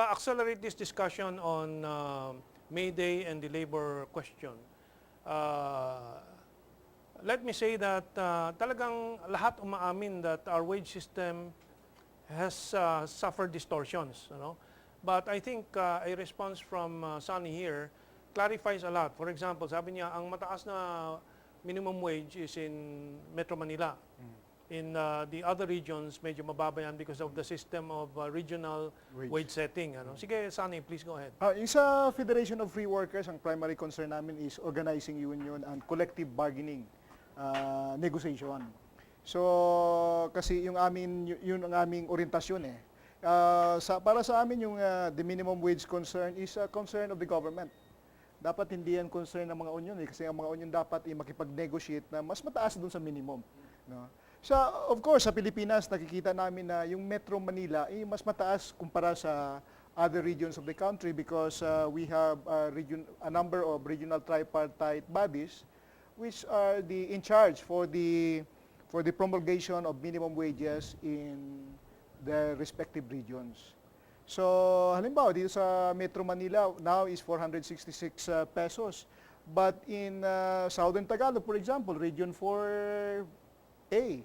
accelerate this discussion on May Day and the labor question, let me say that talagang lahat umaamin that our wage system has suffered distortions. But I think a response from Sunny here clarifies a lot. For example, sabi niya, ang mataas na minimum wage is in Metro Manila. In the other regions, medyo mababa yan because of the system of regional wage setting. Sige, Sunny, please go ahead. Yung sa Federation of Free Workers, ang primary concern namin is organizing union and collective bargaining negotiation. So, kasi yun ang aming orientasyon eh. Para sa amin, yung the minimum wage concern is a concern of the government. Dapat hindi yan concern ng mga union eh, kasi ang mga union dapat makipag-negotiate na mas mataas dun sa minimum. No? So, of course, sa Pilipinas, nakikita namin na yung Metro Manila ay mas mataas kumpara sa other regions of the country because we have a number of regional tripartite bodies which are in charge for the promulgation of minimum wages in the respective regions. So, halimbawa, dito sa Metro Manila, now is 466 pesos. But in Southern Tagalog, for example, Region 4A,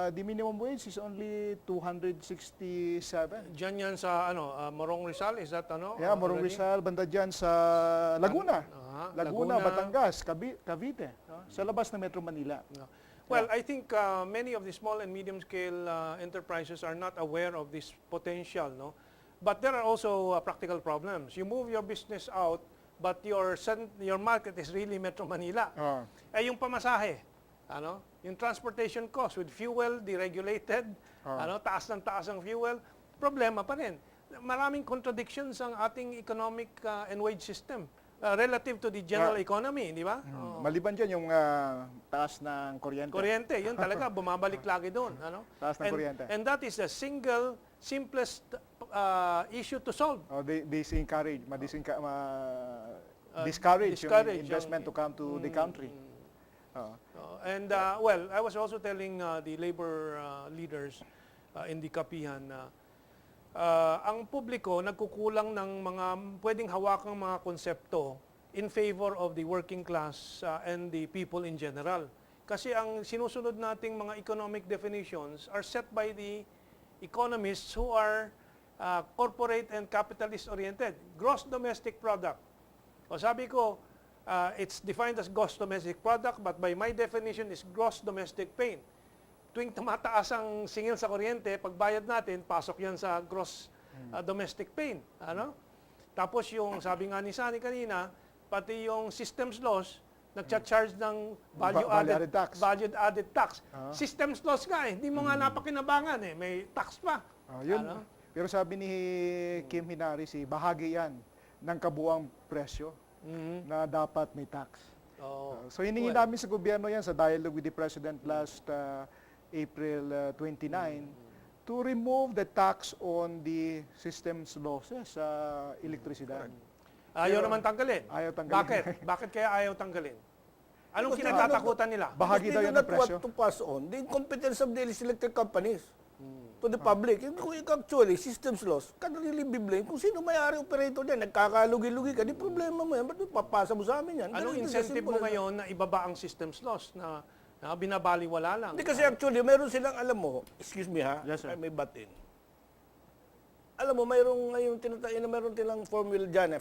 the minimum wage is only 267. Diyan yan sa Morong Rizal, is that Yeah, Morong Rizal, banda dyan sa Laguna. Laguna, Batangas, Cavite, sa labas ng Metro Manila. Well, I think many of the small and medium-scale enterprises are not aware of this potential, But there are also practical problems. You move your business out, but your market is really Metro Manila. Yung pamasahe, yung transportation cost with fuel deregulated, taas ng taas ang fuel, problema pa rin. Maraming contradictions ang ating economic and wage system relative to the general economy, di ba? Maliban dyan yung taas ng kuryente. Kuryente, yun talaga, bumabalik lagi doon. Taas ng kuryente. And that is the simplest issue to solve. Discourage yung investment to come to the country. Well, I was also telling the labor leaders in the kapihan na ang publiko nagkukulang ng mga pwedeng hawakang mga konsepto in favor of the working class and the people in general. Kasi ang sinusunod nating mga economic definitions are set by the economists who are corporate and capitalist-oriented. Gross domestic product. O sabi ko, it's defined as gross domestic product, but by my definition is gross domestic pain. Tuwing tumataas ang singil sa kuryente, pagbayad natin, pasok yan sa gross domestic pain. Tapos yung, sabi nga ni Sunny kanina, pati yung systems loss, nagcha-charge ng value-added tax. Systems loss nga hindi mo nga napakinabangan may tax pa. Yun. Pero sabi ni Kim Hinari, bahagi yan ng kabuang presyo na dapat may tax. So hiningi namin sa gobyerno yan sa dialogue with the President last April 29 to remove the tax on the systems losses sa elektrisidad. Ayaw naman tanggalin. Ayaw tanggalin. Bakit? Bakit kaya ayaw tanggalin? Anong kinatatakutan nila? Bahagi daw yan ng presyo. To pass on the incompetence of the electric companies to the public. Kung actually, systems loss, can really be blamed kung sino may-ari operator dyan. Nagkakalugi-lugi ka, di problema mo yan. Ba't papasa mo sa amin yan? Anong incentive mo ngayon na ibaba ang systems loss na binabaliwala lang? Hindi kasi actually, meron silang, alam mo, excuse me ha, yes, sir. I may butt in. Alam mo, mayroong ngayon meron silang formula dyan,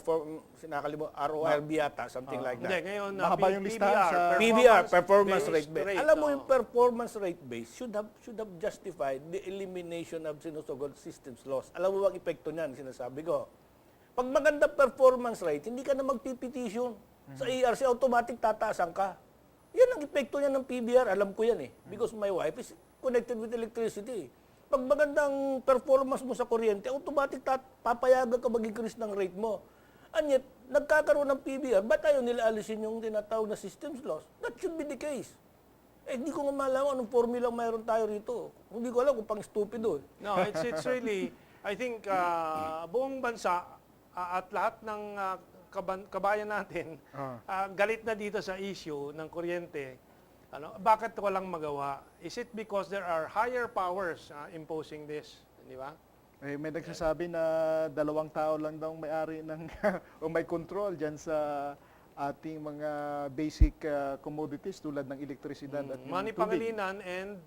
sinakalimutan, RORB yata, something like that. Hindi, ngayon, Mahaba yung listahan sa PBR, performance rate base. Alam mo, oh. yung performance rate base should have justified the elimination of sinusugod systems loss. Alam mo bang epekto niyan, sinasabi ko? Pag maganda performance rate, hindi ka na magpipetition. Sa ERC, automatic tataasan ka. Yan ang epekto niya ng PBR, alam ko yan because my wife is connected with electricity. Pag magandang performance mo sa kuryente, automatic papayagan ka mag-increase ng rate mo. And yet, nagkakaroon ng PBR, ba't ayaw nila alisin yung tinatawag na systems loss? That should be the case. Hindi ko nga malaman anong formula mayroon tayo rito. Hindi ko alam kung pang stupido. No, it's really, I think, buong bansa at lahat ng kabayan natin, galit na dito sa issue ng kuryente. Bakit walang magawa? Is it because there are higher powers imposing this? Di ba? May nagsasabi na 2 tao lang daw may-ari ng o may control diyan sa ating mga basic commodities tulad ng elektrisidad at ng Manny tubig. Pangilinan and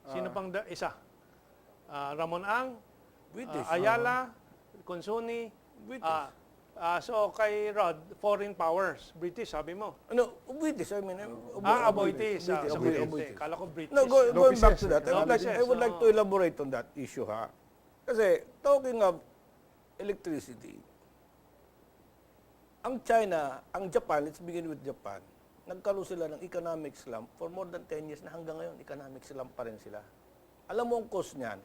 sino pang isa? Ramon Ang, British. Ayala, Consuni. British. So kay Rod, foreign powers. British, sabi mo. Ano, British, I mean. Aboitiz. Sa Aboitiz. British. Kala ko British. No, going back to that, Lopezes, I would like to elaborate on that issue, ha. Kasi, talking of electricity, ang China, ang Japan, let's begin with Japan, nagkaroon sila ng economic slump for more than 10 years na hanggang ngayon, economic slump pa rin sila. Alam mo ang cause niyan?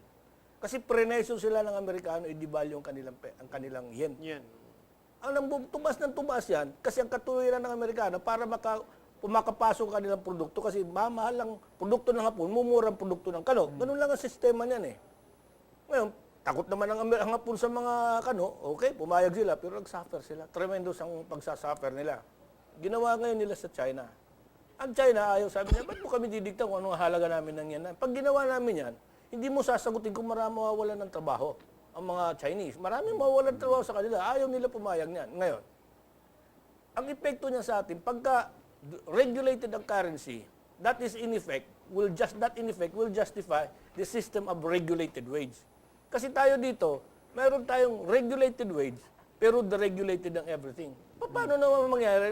Kasi prenesyo sila ng Amerikano, i-devalue ang kanilang yen. Yan. Tumas ng tumas yan, kasi ang katuwiran ng Amerikano, para pumakapasok ang kanilang produkto, kasi mamahal ang produkto ng Hapon, mumura ang produkto ng Kano. Ganun lang ang sistema niyan eh. Ngayon, takot naman ang Hapon sa mga Kano, okay, pumayag sila, pero nag-suffer sila. Tremendous ang pagsasuffer nila. Ginawa ngayon nila sa China. Ang China, ayaw, sabi niya, ba't mo kami didikta kung anong halaga namin ng yan? Pag ginawa namin yan, hindi mo sasagutin kung marami mawawalan ng trabaho ang mga Chinese. Maraming mawawalan ng trabaho sa kanila. Ayaw nila pumayag niyan. Ngayon, ang epekto niya sa atin, pagka regulated ang currency, that in effect will justify the system of regulated wage. Kasi tayo dito, mayroon tayong regulated wage, pero deregulated ang everything. Paano naman mangyayari?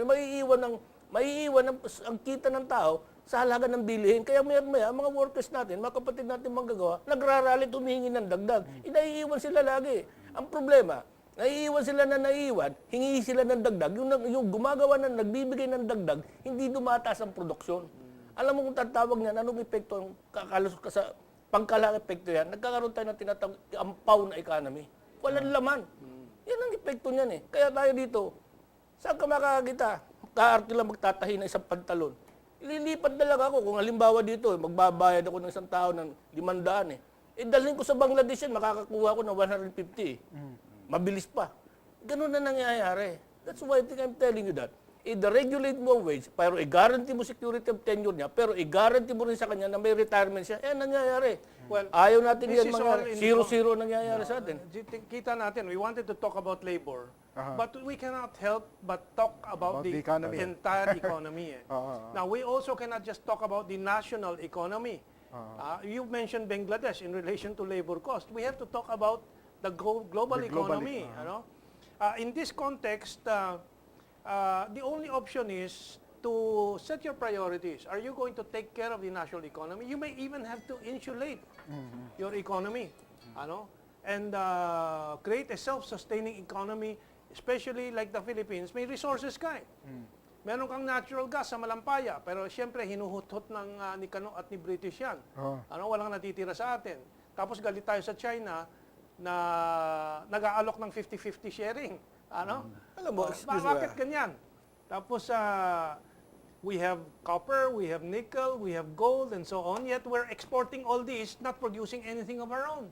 Maiiwan ang kita ng tao sa halaga ng bilihin. Kaya maya, mga workers natin, mga kapatid natin manggagawa, nagrarally tumingi ng dagdag. Naiiwan sila lagi. Ang problema, naiiwan sila na naiiwan, hingi sila ng dagdag. Yung gumagawa nagbibigay ng dagdag, hindi dumataas ang produksyon. Alam mo kung tatawag niyan, anong epekto, pangkalang epekto yan, nagkakaroon tayo ng tinatawag ampaw na economy. Walang laman. Yan ang epekto niyan eh. Kaya tayo dito, saan ka makakakita? Kaarte lang magtatahi ng isang pantalon. Ililipat na lang ako. Kung halimbawa dito, magbabayad ako ng isang tao ng 500 eh. Dalhin ko sa Bangladesh yan, makakakuha ko ng 150. Mabilis pa. Ganun na nangyayari. That's why I'm telling you that. I-regulate mo ang wage, pero i-guarantee mo security of tenure niya, pero i-guarantee mo rin sa kanya na may retirement siya, nangyayari. Well, ayaw natin this yan is all mangyari. in- Zero nangyayari sa atin. Kita natin, we wanted to talk about labor, Aha. but we cannot help but talk about About the economy. entire economy. Now, we also cannot just talk about the national economy. You mentioned Bangladesh in relation to labor cost. We have to talk about the global The global economy. In this context, the only option is to set your priorities. Are you going to take care of the national economy? You may even have to insulate your economy, and create a self-sustaining economy, especially like the Philippines. May resources ka eh. Meron kang natural gas sa Malampaya, pero siyempre hinuhut-hut ng ni Kano at ni British yan. Walang natitira sa atin. Tapos galit tayo sa China na nag-aalok ng 50-50 sharing. Alam mo, excuse me. Bakit ganyan? Tapos we have copper, we have nickel, we have gold, and so on. Yet we're exporting all these, not producing anything of our own.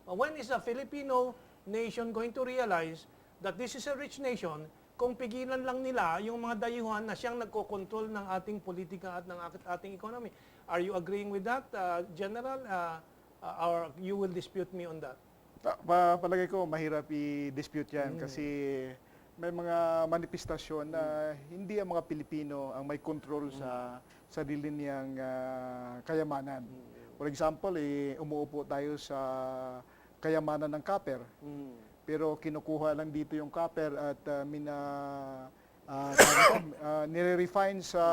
When is a Filipino nation going to realize that this is a rich nation kung pigilan lang nila yung mga dayuhan na siyang nagkokontrol ng ating politika at ng ating economy? Are you agreeing with that, General? Or you will dispute me on that? Palagay ko, mahirap i-dispute yan kasi may mga manifestasyon na hindi ang mga Pilipino ang may control sa sarili niyang kayamanan. For example, umuupo tayo sa kayamanan ng copper. Pero kinukuha lang dito yung copper at nire-refine sa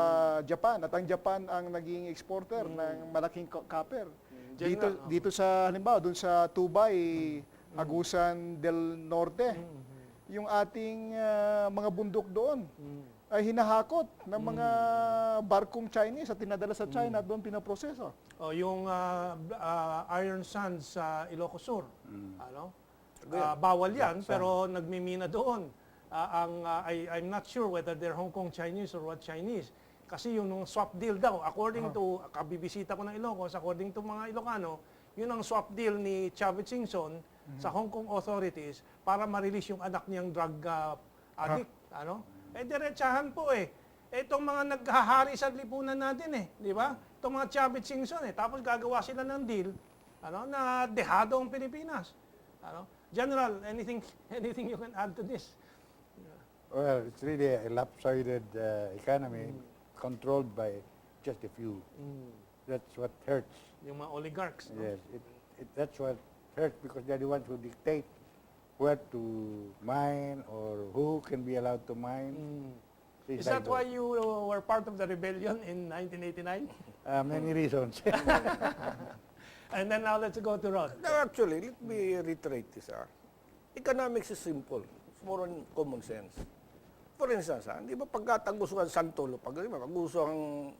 Japan. At ang Japan ang naging exporter ng malaking copper. Dito sa, halimbawa, dun sa Tubay, Agusan del Norte, yung ating mga bundok doon ay hinahakot ng mga barkong Chinese at tinadala sa China at doon pinaproseso. Yung iron sands sa Ilocos Sur. Bawal yan, pero nagmimina doon. I'm not sure whether they're Hong Kong Chinese or what Chinese. Kasi yung swap deal daw, according to, kabibisita ko ng Ilocos, according to mga Ilocano, yun ang swap deal ni Chavez Singson sa Hong Kong authorities para ma-release yung anak niyang drug addict. Diretsahan po eh. Itong mga naghahari sa lipunan natin eh, di ba? Itong mga Chavez Singson eh. Tapos gagawa sila ng deal na dehado ang Pilipinas. General, anything anything you can add to this? Well, it's really a lopsided economy controlled by just a few. That's what hurts. Yung mga oligarchs. No? Yes, that's what hurts because they're the ones who dictate where to mine or who can be allowed to mine. Is that why you were part of the rebellion in 1989? Many reasons. And then now let's go to Rod. No, actually, let me reiterate this. Economics is simple. It's more on common sense. For instance, di ba pagkataguso ang santolo, pag-uso ang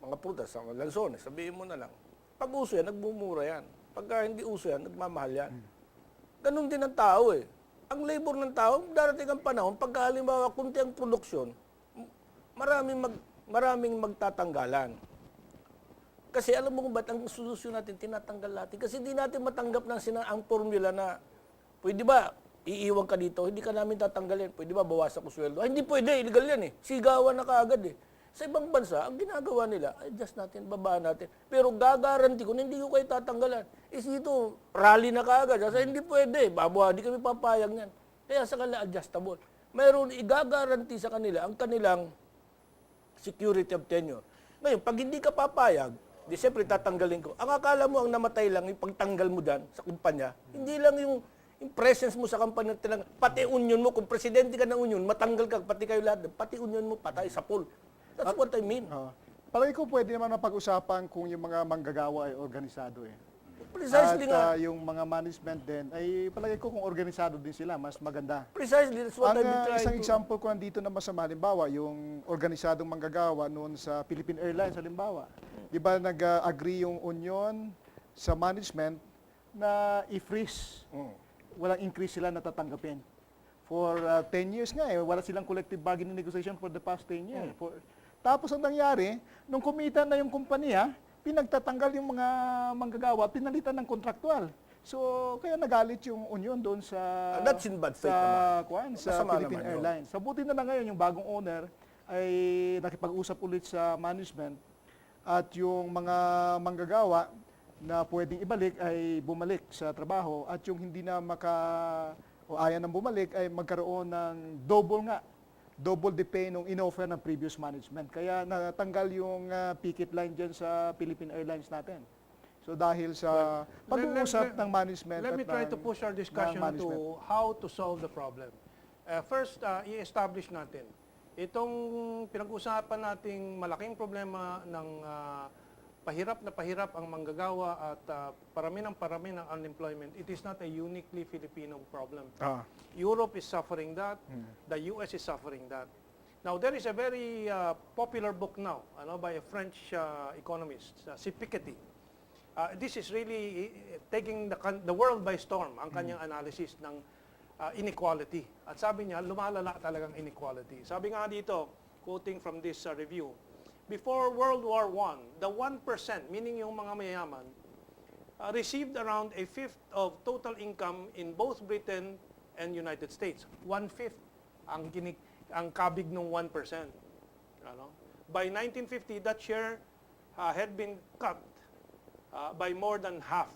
mga prutas, ang lansones, sabihin mo na lang, pag uso yan, nagmumura yan. Pagka hindi uso yan, nagmamahal yan. Ganon din ang tao eh. Ang labor ng tao, darating ang panahon, pagka halimbawa kunti ang produksyon, maraming magtatanggalan. Kasi alam mo kung ba't ang solusyon natin, tinatanggal natin. Kasi hindi natin matanggap ang formula na, pwede ba, iiwan ka dito, hindi ka namin tatanggalin. Pwede ba, bawasan ko sweldo? Ay, hindi pwede, illegal yan eh. Sigawan na kaagad eh. Sa ibang bansa, ang ginagawa nila, adjust natin, babaan natin. Pero gagaranti ko na hindi ko kayo tatanggalan. Is dito, rally na kaagad. Kasi hindi pwede, babawa, hindi kami papayag yan. Kaya sa kanila, adjustable. Mayroon igagaranti sa kanila ang kanilang security of tenure. Ngayon, pag hindi ka papayag, di siyempre tatanggalin ko. Ang akala mo ang namatay lang, yung pagtanggal mo dyan sa kumpanya, hindi lang yung presence mo sa kumpanya, pati union mo, kung presidente ka ng union, matanggal ka, pati kayo lahat, pati union mo, patay sa pool. That's what I mean. Palagi ko pwede naman na pag-usapan kung yung mga manggagawa ay organisado eh. Precisely At nga. yung mga management din, ay palagi ko kung organisado din sila, mas maganda. Precisely, that's what I've been Ang trying isang to... example ko nandito na masama, halimbawa, yung organisadong manggagawa noon sa Philippine Airlines, halimbawa. Di ba nag-agree yung union sa management na i-freeze. Walang increase sila natatanggapin. For 10 years nga wala silang collective bargaining negotiation for the past 10 years. Tapos ang nangyari, nung kumita na yung kumpanya, pinagtatanggal yung mga manggagawa, pinalitan ng kontraktual. So, kaya nagalit yung union doon sa That's in bad faith naman. sa Masama Philippine naman yun. Airlines. Sa buti na lang ngayon, yung bagong owner ay nakipag-usap ulit sa management at yung mga manggagawa na pwedeng ibalik ay bumalik sa trabaho at yung hindi na o ayaw nang bumalik ay magkaroon ng double the pay nung in-offer ng previous management. Kaya natanggal yung picket line dyan sa Philippine Airlines natin. So dahil sa pag-uusap ng management Let me try to push our discussion to how to solve the problem. First, i-establish natin. Itong pinag-usapan nating malaking problema ng pahirap na pahirap ang manggagawa at parami ng unemployment, it is not a uniquely Filipino problem. Europe is suffering that. The US is suffering that. Now, there is a very popular book now by a French economist, si Piketty. This is really taking the world by storm, ang kanyang analysis ng inequality. At sabi niya, lumalala talagang inequality. Sabi nga dito, quoting from this review, before World War I, the 1%, meaning yung mga mayayaman, received around a fifth of total income in both Britain and United States. 1/5 ang kabig ng 1%. By 1950, that share had been cut by more than half.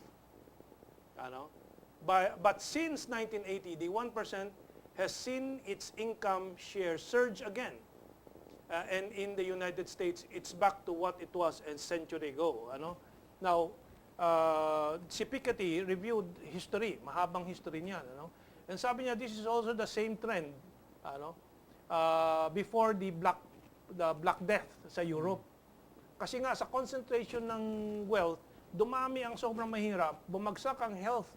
But since 1980, the 1% has seen its income share surge again. And in the United States, it's back to what it was a century ago. Now, si Piketty reviewed history, mahabang history niya. And sabi niya, this is also the same trend before the Black Death sa Europe. Kasi nga, sa concentration ng wealth, dumami ang sobrang mahirap, bumagsak ang health,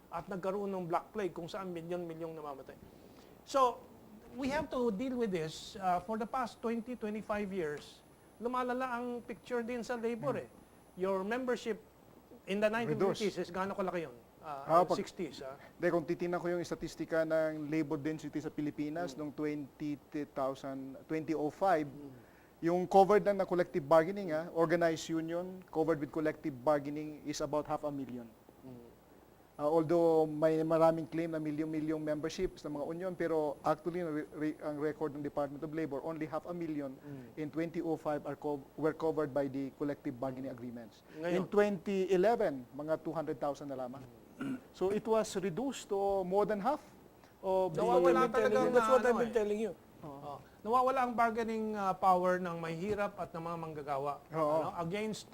at nagkaroon ng Black Plague kung saan milyon-milyong namamatay. So, we have to deal with this for the past 20-25 years. Lumalala ang picture din sa labor eh. Your membership in the 1950s is gaano kalaki yun? 60s. Kung titingnan ko yung statistika ng labor density sa Pilipinas noong 2005, yung covered lang na collective bargaining, organized union, covered with collective bargaining is about 500,000. Although may maraming claim na milyong-milyong memberships ng mga union, pero actually ang record ng Department of Labor, only 500,000 in 2005 were covered by the collective bargaining agreements. In Ngayon? 2011, mga 200,000 na lamang. So it was reduced to more than half of the Nawawala talagang, That's what I've ano been eh. telling you. Nawawala ang bargaining power ng mahihirap at ng mga manggagawa Oo. against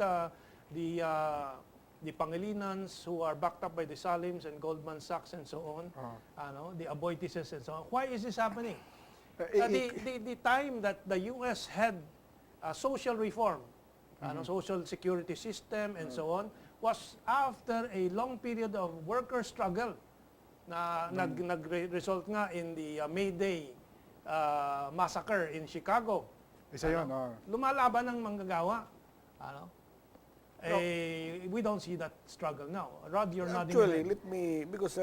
the Pangelinans who are backed up by the Salims and Goldman Sachs and so on, the Aboitises and so on. Why is this happening? The time that the U.S. had social reform, social security system and so on, was after a long period of worker struggle na nag-result nga in the May Day massacre in Chicago. Isa yun. Lumalaban ng manggagawa. We don't see that struggle now. Rod, you're nodding your Actually, head. because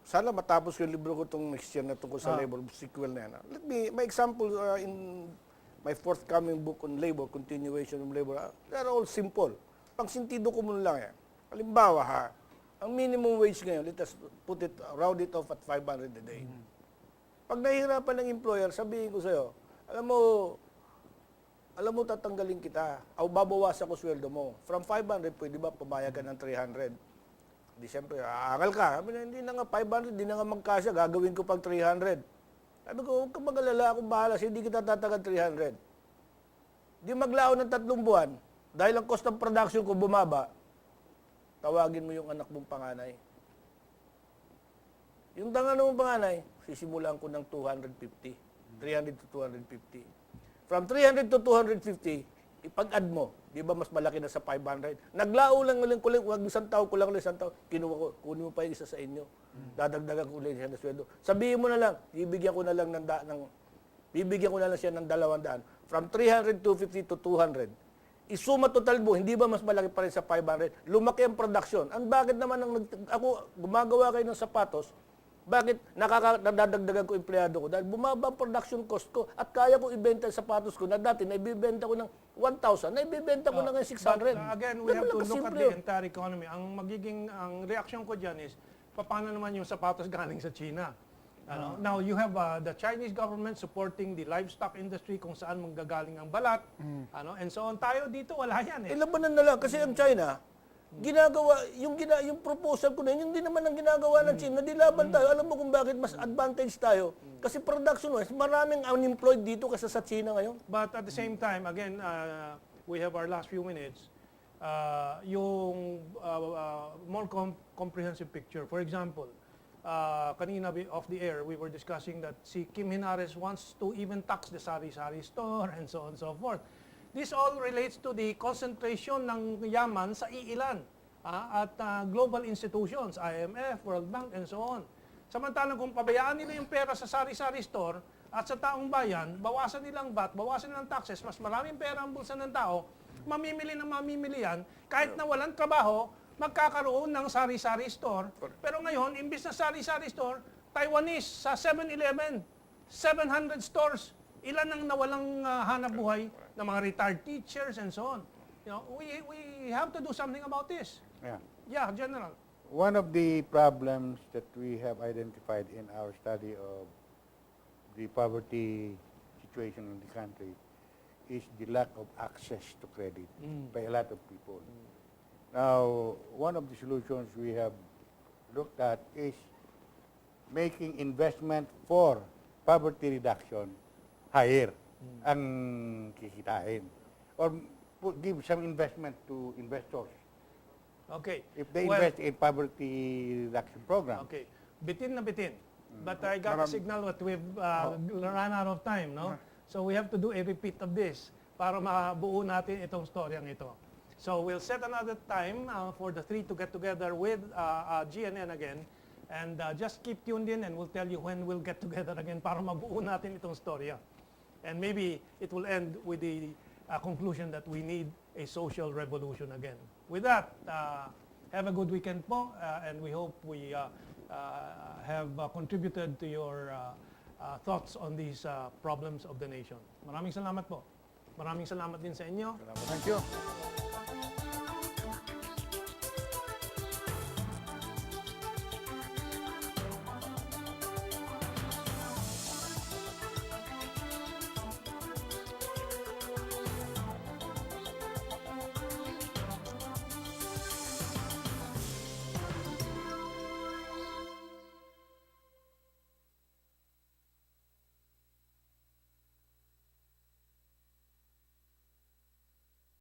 sana matapos yung libro ko itong next year na tungkol sa labor, sequel na yan. My example in my forthcoming book on labor, continuation of labor, they're all simple. Pang sintido ko muna lang yan. Halimbawa ang minimum wage ngayon, let us round it off at 500 a day. Pag nahihirapan ng employer, sabihin ko sa'yo, alam mo, tatanggalin kita. O babawasan ko sweldo mo. From 500, pwede ba pumayag ka ng 300? Di siyempre, aangal ka. Sabi na, hindi na nga 500, hindi na nga magkasya, gagawin ko pang 300. Sabi ko, huwag ka mag-alala, akong bahala, hindi kita tatagal 300. Di maglao ng 3 buwan, dahil ang cost of production ko bumaba, tawagin mo yung anak mong panganay. Yung tangan mong panganay, sisimulan ko ng 250. 300 to 250. From 300 to 250, ipag-add mo. Di ba mas malaki na sa 500? Naglao lang kulang, wag isang tao, kulang lang isang tao. Kinuha ko, kunin mo pa yung isa sa inyo. Dadagdagan ko ulit siya ng sweldo. Sabihin mo na lang, bibigyan ko na lang siya ng 200. From 300, 250 to 200. Isuma total mo, hindi ba mas malaki pa rin sa 500? Lumaki ang production. Ang bakit naman ako gumagawa kayo ng sapatos, bakit nadadagdagan ko empleyado ko? Dahil bumaba ang production cost ko at kaya ko ibenta ang sapatos ko na dati naibibenta ko ng 1,000, naibibenta ko na ng 600. But, again, we have to look at the entire economy. Ang reaction ko dyan is, paano naman yung sapatos galing sa China? Now, you have the Chinese government supporting the livestock industry kung saan manggagaling ang balat, and so on. Tayo dito, wala yan eh. Labanan na lang kasi ang China, ginagawa, yung proposal ko na yun, hindi naman ang ginagawa ng China, dilaban tayo. Alam mo kung bakit mas advantage tayo? Kasi production-wise, maraming unemployed dito kasi sa China ngayon. But at the same time, again, we have our last few minutes, yung more comprehensive picture. For example, kanina off the air, we were discussing that si Kim Henares wants to even tax the sari-sari store and so on and so forth. This all relates to the concentration ng yaman sa iilan at global institutions, IMF, World Bank, and so on. Samantalang kung pabayaan nila yung pera sa sari-sari store at sa taong bayan, bawasan nilang VAT, bawasan nilang taxes, mas maraming pera ang bulsa ng tao, mamimili yan, kahit na walang trabaho, magkakaroon ng sari-sari store. Pero ngayon, imbis na sari-sari store, Taiwanese sa 7-Eleven, 700 stores, ilan ang nawalang hanap buhay ng mga retired teachers and so on. We have to do something about this. Yeah, General. One of the problems that we have identified in our study of the poverty situation in the country is the lack of access to credit by a lot of people. Now, one of the solutions we have looked at is making investment for poverty reduction higher ang kikitain. Or give some investment to investors. Okay. If they invest in poverty reduction program. Okay. Bitin na bitin. But I got a signal that we've run out of time, no? So we have to do a repeat of this para mabuo natin itong storyang ito. So we'll set another time for the three to get together with GNN again. And just keep tuned in and we'll tell you when we'll get together again para mabuo natin itong storya. And maybe it will end with the conclusion that we need a social revolution again. With that, have a good weekend po, and we hope we have contributed to your thoughts on these problems of the nation. Maraming salamat po. Maraming salamat din sa inyo. Thank you.